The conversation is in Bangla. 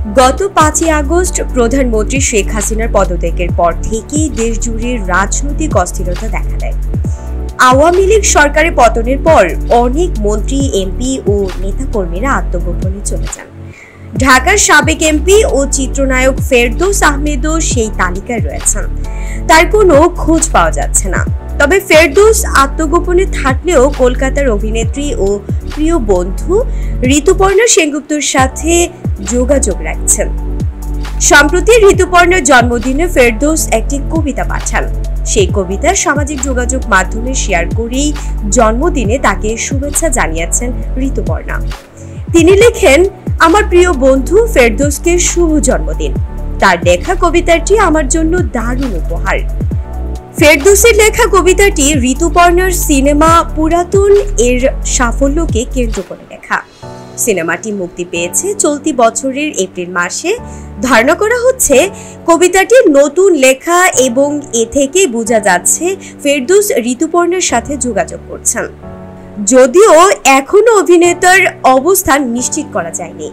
গত 5ই আগস্ট প্রধানমন্ত্রী শেখ হাসিনার পদত্যাগের পর থেকেই দেশজুড়ে রাজনৈতিক অস্থিরতা দেখা দেয়। আওয়ামী লীগ সরকারের পতনের পর অনেক মন্ত্রী, এমপি ও নেতাকর্মীরা আত্মগোপনে চলে যান। ঢাকার সাবেক এমপি ও চিত্রনায়ক ফেরদৌস আহমেদও সেই তালিকায় রয়েছেন। তার কোনো খোঁজ পাওয়া যাচ্ছে না। তবে ফেরদৌস আত্মগোপনে থাকলেও কলকাতার অভিনেত্রী ও প্রিয় বন্ধু ঋতুপর্ণা সেনগুপ্তর সাথে যোগাযোগ রাখছেন। সম্প্রতি ঋতুপর্ণার জন্মদিনে ফেরদৌস একটি কবিতা পাঠান। সেই কবিতা সামাজিক যোগাযোগ মাধ্যমে শেয়ার করেই জন্মদিনে তাকে শুভেচ্ছা জানিয়েছেন ঋতুপর্ণা। তিনি লেখেন, আমার প্রিয় বন্ধু ফেরদৌসকে শুভ জন্মদিন। তার লেখা কবিতাটি আমার জন্য দারুণ উপহার। ফেরদৌসের লেখা কবিতাটি ঋতুপর্ণার সিনেমা পুরাতন এর সাফল্যকে কেন্দ্র করে লেখা। সিনেমাটি মুক্তি পেয়েছে চলতি বছরের এপ্রিল মাসে। ধারণা করা হচ্ছে কবিতাটি নতুন লেখা এবং এ থেকেই বোঝা যাচ্ছে ফেরদৌস ঋতুপর্ণার সাথে যোগাযোগ করছেন, যদিও এখনো অভিনেতার অবস্থান নিশ্চিত করা যায়নি।